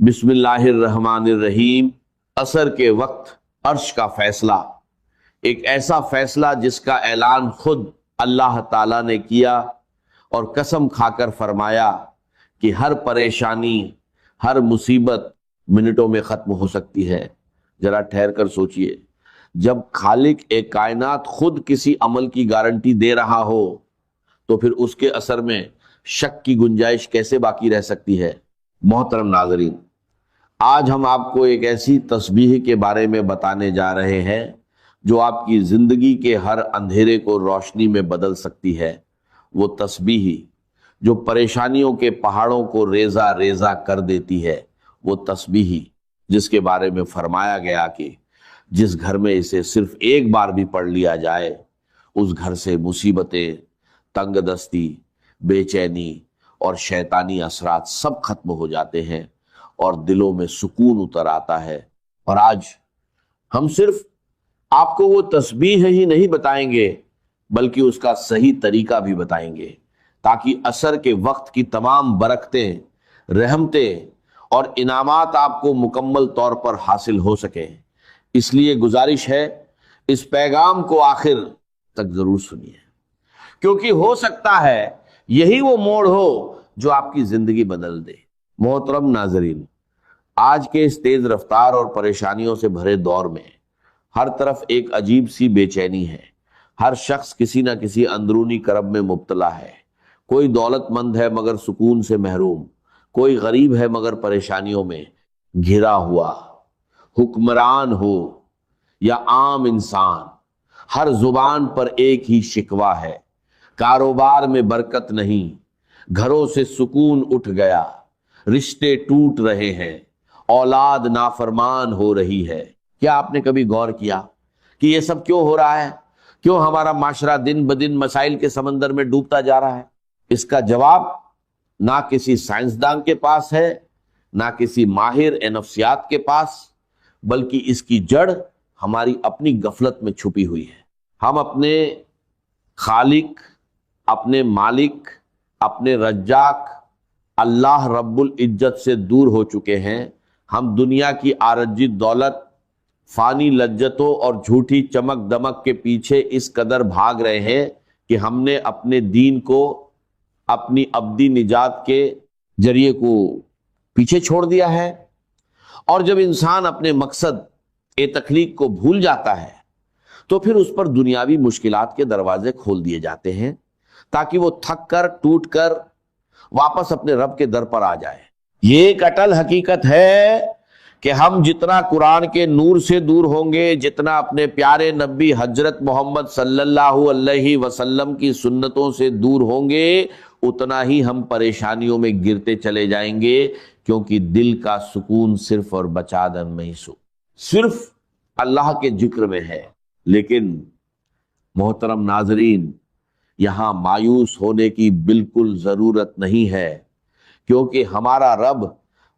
بسم اللہ الرحمن الرحیم۔ عصر کے وقت عرش کا فیصلہ، ایک ایسا فیصلہ جس کا اعلان خود اللہ تعالیٰ نے کیا اور قسم کھا کر فرمایا کہ ہر پریشانی، ہر مصیبت منٹوں میں ختم ہو سکتی ہے۔ ذرا ٹھہر کر سوچئے، جب خالق ایک کائنات خود کسی عمل کی گارنٹی دے رہا ہو تو پھر اس کے اثر میں شک کی گنجائش کیسے باقی رہ سکتی ہے؟ محترم ناظرین، آج ہم آپ کو ایک ایسی تسبیح کے بارے میں بتانے جا رہے ہیں جو آپ کی زندگی کے ہر اندھیرے کو روشنی میں بدل سکتی ہے۔ وہ تسبیح جو پریشانیوں کے پہاڑوں کو ریزہ ریزہ کر دیتی ہے، وہ تسبیح جس کے بارے میں فرمایا گیا کہ جس گھر میں اسے صرف ایک بار بھی پڑھ لیا جائے، اس گھر سے مصیبتیں، تنگ دستی، بے چینی اور شیطانی اثرات سب ختم ہو جاتے ہیں اور دلوں میں سکون اتر آتا ہے۔ اور آج ہم صرف آپ کو وہ تسبیح ہی نہیں بتائیں گے بلکہ اس کا صحیح طریقہ بھی بتائیں گے، تاکہ عصر کے وقت کی تمام برکتیں، رحمتیں اور انعامات آپ کو مکمل طور پر حاصل ہو سکیں۔ اس لیے گزارش ہے، اس پیغام کو آخر تک ضرور سنیے، کیونکہ ہو سکتا ہے یہی وہ موڑ ہو جو آپ کی زندگی بدل دے۔ محترم ناظرین، آج کے اس تیز رفتار اور پریشانیوں سے بھرے دور میں ہر طرف ایک عجیب سی بے چینی ہے۔ ہر شخص کسی نہ کسی اندرونی کرب میں مبتلا ہے۔ کوئی دولت مند ہے مگر سکون سے محروم، کوئی غریب ہے مگر پریشانیوں میں گھرا ہوا۔ حکمران ہو یا عام انسان، ہر زبان پر ایک ہی شکوہ ہے، کاروبار میں برکت نہیں، گھروں سے سکون اٹھ گیا، رشتے ٹوٹ رہے ہیں، اولاد نافرمان ہو رہی ہے۔ کیا آپ نے کبھی غور کیا کہ یہ سب کیوں ہو رہا ہے؟ کیوں ہمارا معاشرہ دن بدن مسائل کے سمندر میں ڈوبتا جا رہا ہے؟ اس کا جواب نہ کسی سائنسدان کے پاس ہے، نہ کسی ماہر نفسیات کے پاس، بلکہ اس کی جڑ ہماری اپنی غفلت میں چھپی ہوئی ہے۔ ہم اپنے خالق، اپنے مالک، اپنے رزاق اللہ رب العزت سے دور ہو چکے ہیں۔ ہم دنیا کی عارضی دولت، فانی لذتوں اور جھوٹی چمک دمک کے پیچھے اس قدر بھاگ رہے ہیں کہ ہم نے اپنے دین کو، اپنی ابدی نجات کے ذریعے کو پیچھے چھوڑ دیا ہے۔ اور جب انسان اپنے مقصد تخلیق کو بھول جاتا ہے تو پھر اس پر دنیاوی مشکلات کے دروازے کھول دیے جاتے ہیں تاکہ وہ تھک کر، ٹوٹ کر واپس اپنے رب کے در پر آ جائے۔ یہ ایک اٹل حقیقت ہے کہ ہم جتنا قرآن کے نور سے دور ہوں گے، جتنا اپنے پیارے نبی حضرت محمد صلی اللہ علیہ وسلم کی سنتوں سے دور ہوں گے، اتنا ہی ہم پریشانیوں میں گرتے چلے جائیں گے، کیونکہ دل کا سکون صرف اور بچادن محسوس صرف اللہ کے ذکر میں ہے۔ لیکن محترم ناظرین، یہاں مایوس ہونے کی بالکل ضرورت نہیں ہے، کیونکہ ہمارا رب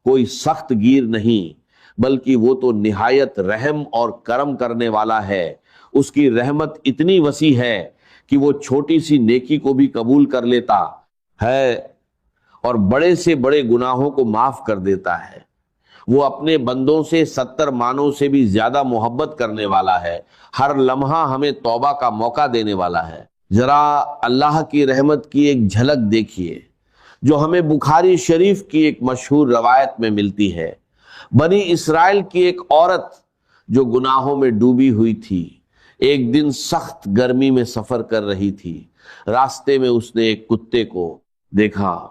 کوئی سخت گیر نہیں، بلکہ وہ تو نہایت رحم اور کرم کرنے والا ہے۔ اس کی رحمت اتنی وسیع ہے کہ وہ چھوٹی سی نیکی کو بھی قبول کر لیتا ہے اور بڑے سے بڑے گناہوں کو معاف کر دیتا ہے۔ وہ اپنے بندوں سے 70 مانوں سے بھی زیادہ محبت کرنے والا ہے، ہر لمحہ ہمیں توبہ کا موقع دینے والا ہے۔ ذرا اللہ کی رحمت کی ایک جھلک دیکھیے جو ہمیں بخاری شریف کی ایک مشہور روایت میں ملتی ہے۔ بنی اسرائیل کی ایک عورت جو گناہوں میں ڈوبی ہوئی تھی، ایک دن سخت گرمی میں سفر کر رہی تھی۔ راستے میں اس نے ایک کتے کو دیکھا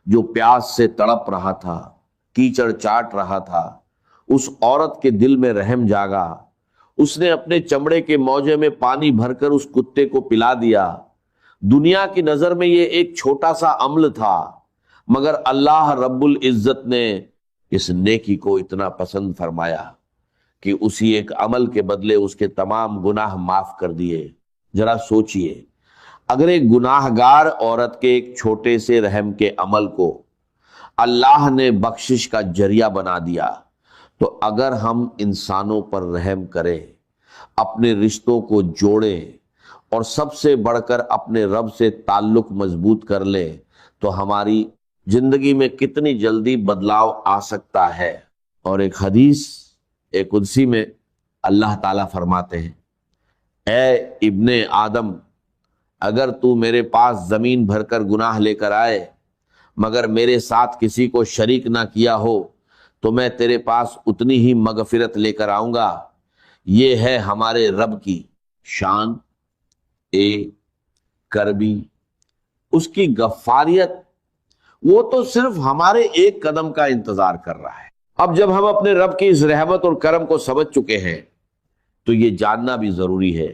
جو پیاس سے تڑپ رہا تھا، کیچڑ چاٹ رہا تھا۔ اس عورت کے دل میں رحم جاگا۔ اس نے اپنے چمڑے کے موجے میں پانی بھر کر اس کتے کو پلا دیا۔ دنیا کی نظر میں یہ ایک چھوٹا سا عمل تھا، مگر اللہ رب العزت نے اس نیکی کو اتنا پسند فرمایا کہ اسی ایک عمل کے بدلے اس کے تمام گناہ معاف کر دیے۔ ذرا سوچئے، اگر ایک گناہ گار عورت کے ایک چھوٹے سے رحم کے عمل کو اللہ نے بخشش کا ذریعہ بنا دیا، تو اگر ہم انسانوں پر رحم کریں، اپنے رشتوں کو جوڑیں اور سب سے بڑھ کر اپنے رب سے تعلق مضبوط کر لیں، تو ہماری زندگی میں کتنی جلدی بدلاؤ آ سکتا ہے۔ اور ایک حدیث قدسی میں اللہ تعالیٰ فرماتے ہیں، اے ابن آدم، اگر تو میرے پاس زمین بھر کر گناہ لے کر آئے مگر میرے ساتھ کسی کو شریک نہ کیا ہو تو میں تیرے پاس اتنی ہی مغفرت لے کر آؤں گا۔ یہ ہے ہمارے رب کی شان کربی، اس کی غفاریت۔ وہ تو صرف ہمارے ایک قدم کا انتظار کر رہا ہے۔ اب جب ہم اپنے رب کی اس رحمت اور کرم کو سمجھ چکے ہیں تو یہ جاننا بھی ضروری ہے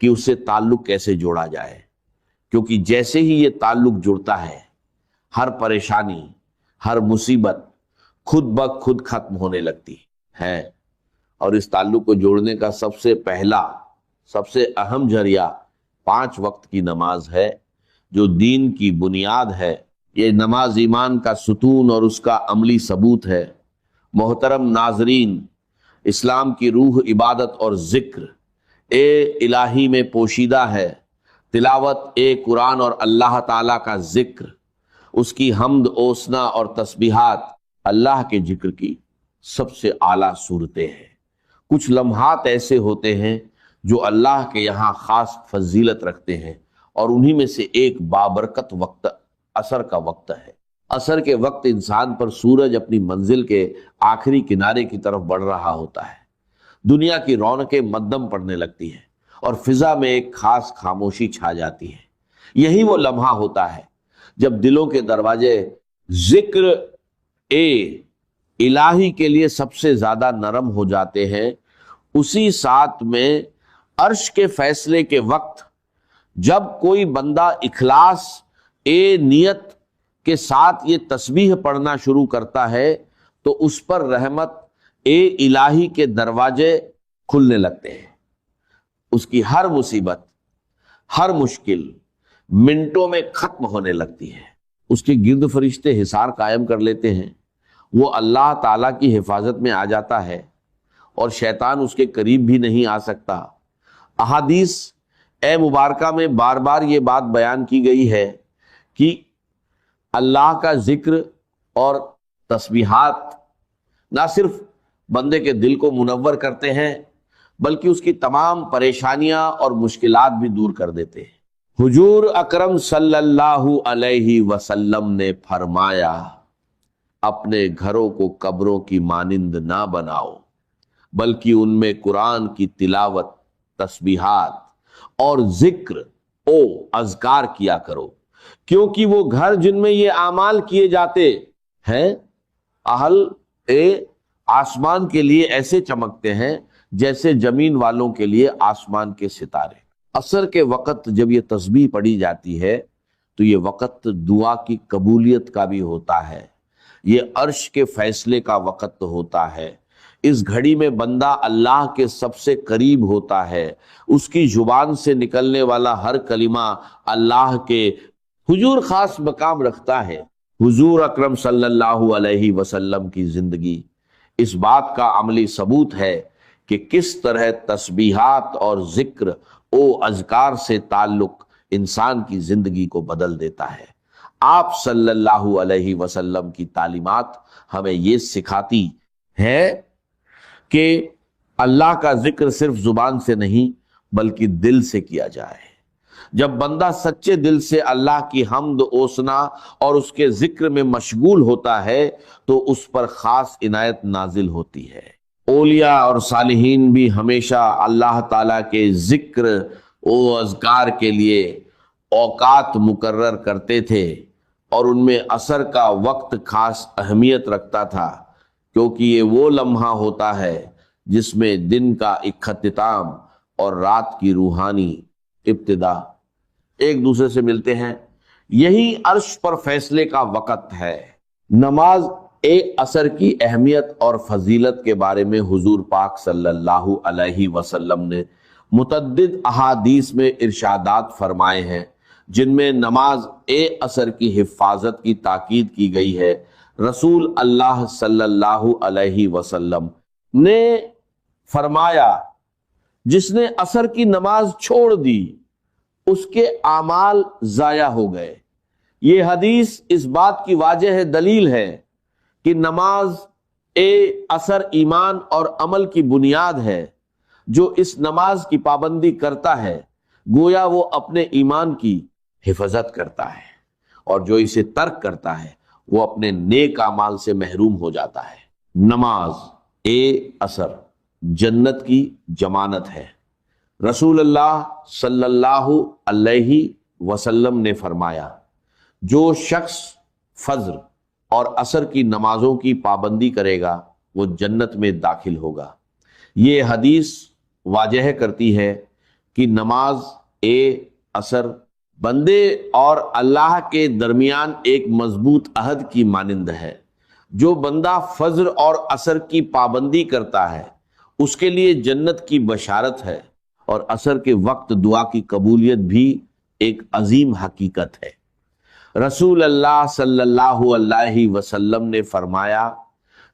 کہ اس سے تعلق کیسے جوڑا جائے، کیونکہ جیسے ہی یہ تعلق جڑتا ہے ہر پریشانی، ہر مصیبت خود بخود ختم ہونے لگتی ہے۔ اور اس تعلق کو جوڑنے کا سب سے پہلا، سب سے اہم ذریعہ 5 وقت کی نماز ہے، جو دین کی بنیاد ہے۔ یہ نماز ایمان کا ستون اور اس کا عملی ثبوت ہے۔ محترم ناظرین، اسلام کی روح عبادت اور ذکر الہی میں پوشیدہ ہے۔ تلاوت قرآن اور اللہ تعالیٰ کا ذکر، اس کی حمد اوسنا اور تسبیحات اللہ کے ذکر کی سب سے اعلیٰ صورتیں ہیں۔ کچھ لمحات ایسے ہوتے ہیں جو اللہ کے یہاں خاص فضیلت رکھتے ہیں، اور انہی میں سے ایک بابرکت وقت عصر کا وقت ہے۔ عصر کے وقت انسان پر سورج اپنی منزل کے آخری کنارے کی طرف بڑھ رہا ہوتا ہے، دنیا کی رونقیں مدھم پڑنے لگتی ہیں اور فضا میں ایک خاص خاموشی چھا جاتی ہے۔ یہی وہ لمحہ ہوتا ہے جب دلوں کے دروازے ذکر الہی کے لیے سب سے زیادہ نرم ہو جاتے ہیں۔ اسی ساتھ میں عرش کے فیصلے کے وقت جب کوئی بندہ اخلاص نیت کے ساتھ یہ تسبیح پڑھنا شروع کرتا ہے تو اس پر رحمت الہی کے دروازے کھلنے لگتے ہیں۔ اس کی ہر مصیبت، ہر مشکل منٹوں میں ختم ہونے لگتی ہے۔ اس کے گرد فرشتے حصار قائم کر لیتے ہیں، وہ اللہ تعالیٰ کی حفاظت میں آ جاتا ہے اور شیطان اس کے قریب بھی نہیں آ سکتا۔ احادیث مبارکہ میں بار بار یہ بات بیان کی گئی ہے کہ اللہ کا ذکر اور تسبیحات نہ صرف بندے کے دل کو منور کرتے ہیں بلکہ اس کی تمام پریشانیاں اور مشکلات بھی دور کر دیتے ہیں۔ حضور اکرم صلی اللہ علیہ وسلم نے فرمایا، اپنے گھروں کو قبروں کی مانند نہ بناؤ بلکہ ان میں قرآن کی تلاوت، تسبیحات اور ذکر اذکار کیا کرو، کیونکہ وہ گھر جن میں یہ اعمال کیے جاتے ہیں اہل آسمان کے لیے ایسے چمکتے ہیں جیسے زمین والوں کے لیے آسمان کے ستارے۔ عصر کے وقت جب یہ تسبیح پڑھی جاتی ہے تو یہ وقت دعا کی قبولیت کا بھی ہوتا ہے، یہ عرش کے فیصلے کا وقت ہوتا ہے۔ اس گھڑی میں بندہ اللہ کے سب سے قریب ہوتا ہے، اس کی زبان سے نکلنے والا ہر کلمہ اللہ کے حضور خاص مقام رکھتا ہے۔ حضور اکرم صلی اللہ علیہ وسلم کی زندگی اس بات کا عملی ثبوت ہے کہ کس طرح تسبیحات اور ذکر اذکار سے تعلق انسان کی زندگی کو بدل دیتا ہے۔ آپ صلی اللہ علیہ وسلم کی تعلیمات ہمیں یہ سکھاتی ہے کہ اللہ کا ذکر صرف زبان سے نہیں بلکہ دل سے کیا جائے۔ جب بندہ سچے دل سے اللہ کی حمد اوسنا اور اس کے ذکر میں مشغول ہوتا ہے تو اس پر خاص عنایت نازل ہوتی ہے۔ اولیاء اور صالحین بھی ہمیشہ اللہ تعالیٰ کے ذکر و اذکار کے لیے اوقات مقرر کرتے تھے، اور ان میں عصر کا وقت خاص اہمیت رکھتا تھا، کیونکہ یہ وہ لمحہ ہوتا ہے جس میں دن کا اختتام اور رات کی روحانی ابتدا ایک دوسرے سے ملتے ہیں۔ یہی عرش پر فیصلے کا وقت ہے۔ نماز عصر کی اہمیت اور فضیلت کے بارے میں حضور پاک صلی اللہ علیہ وسلم نے متعدد احادیث میں ارشادات فرمائے ہیں، جن میں نماز عصر کی حفاظت کی تاکید کی گئی ہے۔ رسول اللہ صلی اللہ علیہ وسلم نے فرمایا، جس نے عصر کی نماز چھوڑ دی اس کے اعمال ضائع ہو گئے، یہ حدیث اس بات کی واضح دلیل ہے کہ نماز اثر ایمان اور عمل کی بنیاد ہے۔ جو اس نماز کی پابندی کرتا ہے گویا وہ اپنے ایمان کی حفاظت کرتا ہے، اور جو اسے ترک کرتا ہے وہ اپنے نیک اعمال سے محروم ہو جاتا ہے۔ نماز اثر جنت کی ضمانت ہے۔ رسول اللہ صلی اللہ علیہ وسلم نے فرمایا، جو شخص فجر اور عصر کی نمازوں کی پابندی کرے گا وہ جنت میں داخل ہوگا۔ یہ حدیث واضح کرتی ہے کہ نماز اثر بندے اور اللہ کے درمیان ایک مضبوط عہد کی مانند ہے۔ جو بندہ فجر اور عصر کی پابندی کرتا ہے اس کے لیے جنت کی بشارت ہے، اور عصر کے وقت دعا کی قبولیت بھی ایک عظیم حقیقت ہے۔ رسول اللہ صلی اللہ علیہ وسلم نے فرمایا،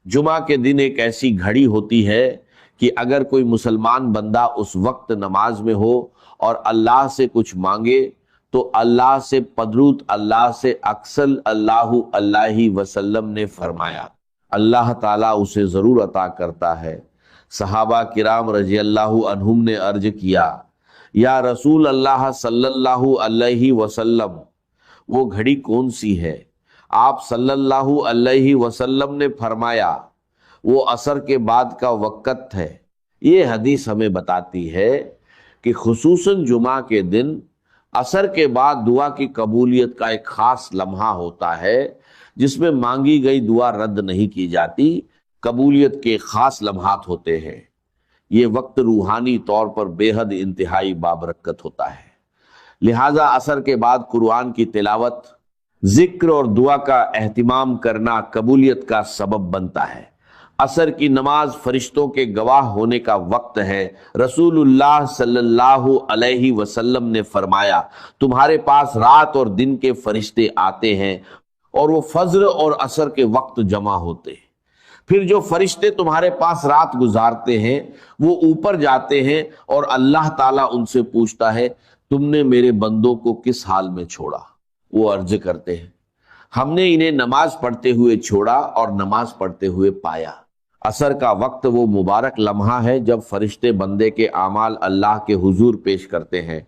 جمعہ کے دن ایک ایسی گھڑی ہوتی ہے کہ اگر کوئی مسلمان بندہ اس وقت نماز میں ہو اور اللہ سے کچھ مانگے تو اللہ سے پدرود اللہ سے اکثر اللہ علیہ وسلم نے فرمایا اللہ تعالیٰ اسے ضرور عطا کرتا ہے۔ صحابہ کرام رضی اللہ عنہم نے عرض کیا، یا رسول اللہ صلی اللہ علیہ وسلم وہ گھڑی کون سی ہے؟ آپ صلی اللہ علیہ وسلم نے فرمایا، وہ عصر کے بعد کا وقت ہے۔ یہ حدیث ہمیں بتاتی ہے کہ خصوصاً جمعہ کے دن عصر کے بعد دعا کی قبولیت کا ایک خاص لمحہ ہوتا ہے جس میں مانگی گئی دعا رد نہیں کی جاتی، قبولیت کے خاص لمحات ہوتے ہیں۔ یہ وقت روحانی طور پر بے حد انتہائی بابرکت ہوتا ہے، لہذا عصر کے بعد قرآن کی تلاوت، ذکر اور دعا کا اہتمام کرنا قبولیت کا سبب بنتا ہے۔ عصر کی نماز فرشتوں کے گواہ ہونے کا وقت ہے۔ رسول اللہ صلی اللہ علیہ وسلم نے فرمایا، تمہارے پاس رات اور دن کے فرشتے آتے ہیں اور وہ فجر اور عصر کے وقت جمع ہوتے ہیں۔ پھر جو فرشتے تمہارے پاس رات گزارتے ہیں وہ اوپر جاتے ہیں اور اللہ تعالیٰ ان سے پوچھتا ہے، تم نے میرے بندوں کو کس حال میں چھوڑا؟ وہ عرض کرتے ہیں، ہم نے انہیں نماز پڑھتے ہوئے چھوڑا اور نماز پڑھتے ہوئے پایا۔ عصر کا وقت وہ مبارک لمحہ ہے جب فرشتے بندے کے اعمال اللہ کے حضور پیش کرتے ہیں۔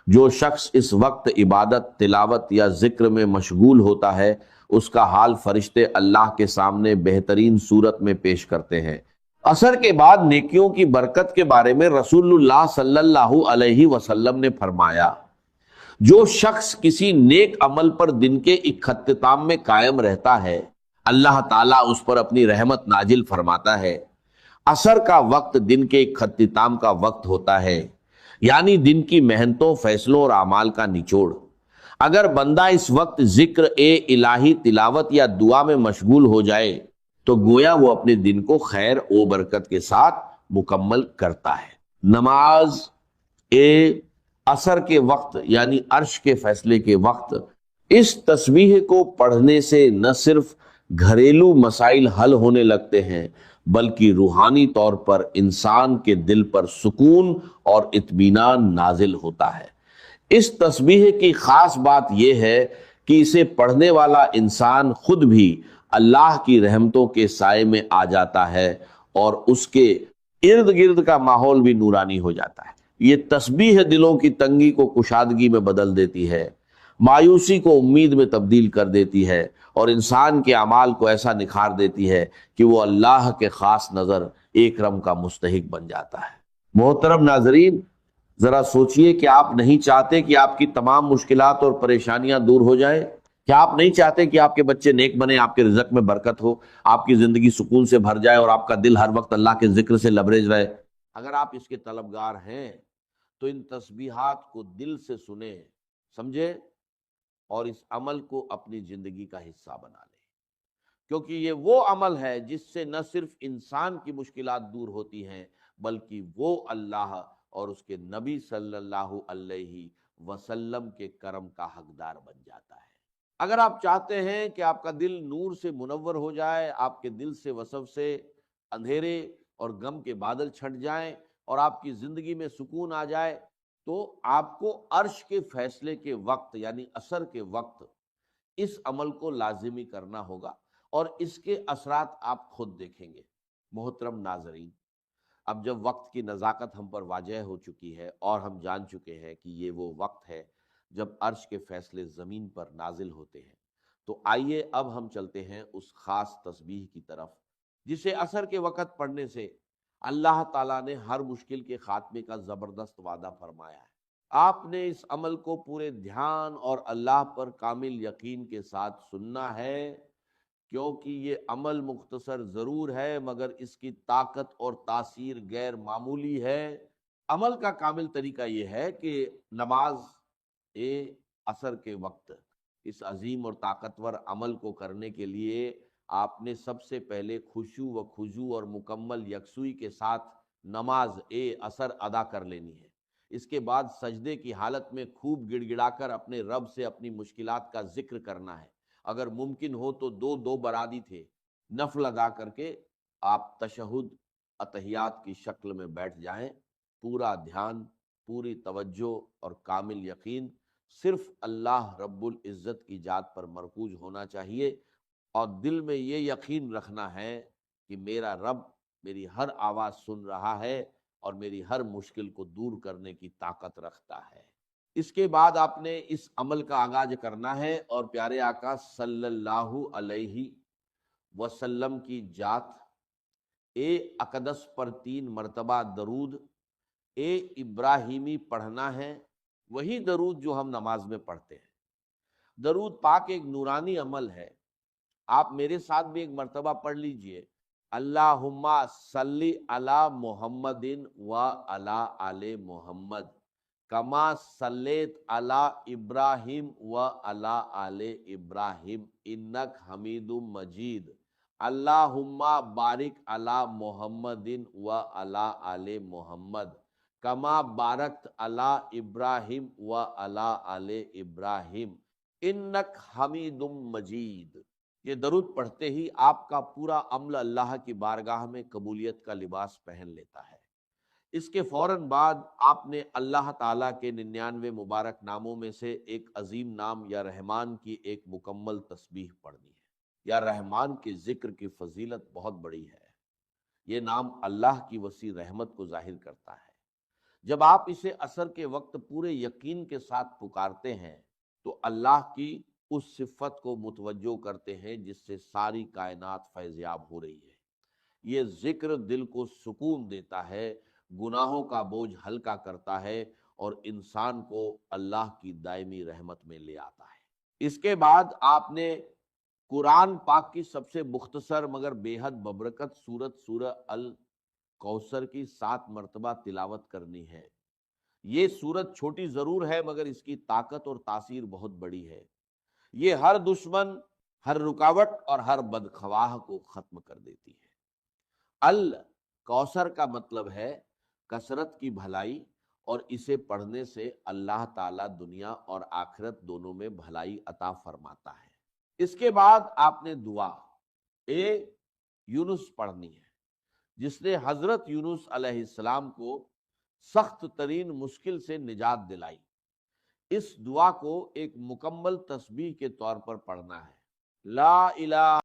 جو شخص اس وقت عبادت، تلاوت یا ذکر میں مشغول ہوتا ہے اس کا حال فرشتے اللہ کے سامنے بہترین صورت میں پیش کرتے ہیں۔ عصر کے بعد نیکیوں کی برکت کے بارے میں رسول اللہ صلی اللہ علیہ وسلم نے فرمایا، جو شخص کسی نیک عمل پر دن کے اختتام میں قائم رہتا ہے اللہ تعالیٰ اس پر اپنی رحمت نازل فرماتا ہے۔ عصر کا وقت دن کے اختتام کا وقت ہوتا ہے، یعنی دن کی محنتوں، فیصلوں اور اعمال کا نچوڑ۔ اگر بندہ اس وقت ذکر الہی، تلاوت یا دعا میں مشغول ہو جائے تو گویا وہ اپنے دن کو خیر و برکت کے ساتھ مکمل کرتا ہے۔ نماز عصر کے وقت یعنی عرش کے فیصلے کے وقت، اس تسبیح کو پڑھنے سے نہ صرف گھریلو مسائل حل ہونے لگتے ہیں بلکہ روحانی طور پر انسان کے دل پر سکون اور اطمینان نازل ہوتا ہے۔ اس تسبیح کی خاص بات یہ ہے کہ اسے پڑھنے والا انسان خود بھی اللہ کی رحمتوں کے سائے میں آ جاتا ہے اور اس کے ارد گرد کا ماحول بھی نورانی ہو جاتا ہے۔ یہ تسبیح دلوں کی تنگی کو کشادگی میں بدل دیتی ہے، مایوسی کو امید میں تبدیل کر دیتی ہے اور انسان کے اعمال کو ایسا نکھار دیتی ہے کہ وہ اللہ کے خاص نظر اکرم کا مستحق بن جاتا ہے۔ محترم ناظرین، ذرا سوچئے کہ آپ نہیں چاہتے کہ آپ کی تمام مشکلات اور پریشانیاں دور ہو جائیں؟ کیا آپ نہیں چاہتے کہ آپ کے بچے نیک بنے، آپ کے رزق میں برکت ہو، آپ کی زندگی سکون سے بھر جائے اور آپ کا دل ہر وقت اللہ کے ذکر سے لبریز رہے؟ اگر آپ اس کے طلبگار ہیں تو ان تسبیحات کو دل سے سنیں، سمجھے، اور اس عمل کو اپنی زندگی کا حصہ بنا لیں، کیونکہ یہ وہ عمل ہے جس سے نہ صرف انسان کی مشکلات دور ہوتی ہیں بلکہ وہ اللہ اور اس کے نبی صلی اللہ علیہ وسلم کے کرم کا حقدار بن جاتا ہے۔ اگر آپ چاہتے ہیں کہ آپ کا دل نور سے منور ہو جائے، آپ کے دل سے وسوسے، اندھیرے اور غم کے بادل چھٹ جائیں اور آپ کی زندگی میں سکون آ جائے، تو آپ کو عرش کے فیصلے کے وقت یعنی عصر کے وقت اس عمل کو لازمی کرنا ہوگا اور اس کے اثرات آپ خود دیکھیں گے۔ محترم ناظرین، اب جب وقت کی نزاکت ہم پر واضح ہو چکی ہے اور ہم جان چکے ہیں کہ یہ وہ وقت ہے جب عرش کے فیصلے زمین پر نازل ہوتے ہیں، تو آئیے اب ہم چلتے ہیں اس خاص تسبیح کی طرف جسے عصر کے وقت پڑھنے سے اللہ تعالیٰ نے ہر مشکل کے خاتمے کا زبردست وعدہ فرمایا ہے۔ آپ نے اس عمل کو پورے دھیان اور اللہ پر کامل یقین کے ساتھ سننا ہے، کیونکہ یہ عمل مختصر ضرور ہے مگر اس کی طاقت اور تاثیر غیر معمولی ہے۔ عمل کا کامل طریقہ یہ ہے کہ نماز عصر کے وقت اس عظیم اور طاقتور عمل کو کرنے کے لیے آپ نے سب سے پہلے خشوع و خضوع اور مکمل یکسوئی کے ساتھ نماز عصر ادا کر لینی ہے۔ اس کے بعد سجدے کی حالت میں خوب گڑ گڑا کر اپنے رب سے اپنی مشکلات کا ذکر کرنا ہے۔ اگر ممکن ہو تو دو دو برادی تھے نفل ادا کر کے آپ تشہد اتحیات کی شکل میں بیٹھ جائیں۔ پورا دھیان، پوری توجہ اور کامل یقین صرف اللہ رب العزت کی ذات پر مرکوز ہونا چاہیے، اور دل میں یہ یقین رکھنا ہے کہ میرا رب میری ہر آواز سن رہا ہے اور میری ہر مشکل کو دور کرنے کی طاقت رکھتا ہے۔ اس کے بعد آپ نے اس عمل کا آغاز کرنا ہے اور پیارے آقا صلی اللہ علیہ وسلم کی ذات اقدس پر 3 مرتبہ درود ابراہیمی پڑھنا ہے، وہی درود جو ہم نماز میں پڑھتے ہیں۔ درود پاک ایک نورانی عمل ہے، آپ میرے ساتھ بھی ایک مرتبہ پڑھ لیجئے، اللہم صلی علی محمد و علی آل محمد کما صلیت علی ابراہیم و علی آل ابراہیم انک حمید مجید، اللہم بارک علی محمد و علی آل محمد کما بارکت علی ابراہیم و علی آل ابراہیم انک حمید مجید۔ یہ درود پڑھتے ہی آپ کا پورا عمل اللہ کی بارگاہ میں قبولیت کا لباس پہن لیتا ہے۔ اس کے فوراً بعد آپ نے اللہ تعالیٰ کے 99 مبارک ناموں میں سے ایک عظیم نام یا رحمان کی ایک مکمل تسبیح پڑھنی ہے۔ یا رحمان کے ذکر کی فضیلت بہت بڑی ہے، یہ نام اللہ کی وسیع رحمت کو ظاہر کرتا ہے۔ جب آپ اسے عصر کے وقت پورے یقین کے ساتھ پکارتے ہیں تو اللہ کی اس صفت کو متوجہ کرتے ہیں جس سے ساری کائنات فیضیاب ہو رہی ہے۔ یہ ذکر دل کو سکون دیتا ہے، گناہوں کا بوجھ ہلکا کرتا ہے اور انسان کو اللہ کی دائمی رحمت میں لے آتا ہے۔ اس کے بعد آپ نے قرآن پاک کی سب سے مختصر مگر بے حد ببرکت سورت سورہ الکوثر کی 7 مرتبہ تلاوت کرنی ہے۔ یہ سورت چھوٹی ضرور ہے مگر اس کی طاقت اور تاثیر بہت بڑی ہے۔ یہ ہر دشمن، ہر رکاوٹ اور ہر بدخواہ کو ختم کر دیتی ہے۔ الکوثر کا مطلب ہے کثرت کی بھلائی، اور اسے پڑھنے سے اللہ تعالیٰ دنیا اور آخرت دونوں میں بھلائی عطا فرماتا ہے۔ اس کے بعد آپ نے دعا یونس پڑھنی ہے، جس نے حضرت یونس علیہ السلام کو سخت ترین مشکل سے نجات دلائی۔ اس دعا کو ایک مکمل تسبیح کے طور پر پڑھنا ہے۔ لا الہ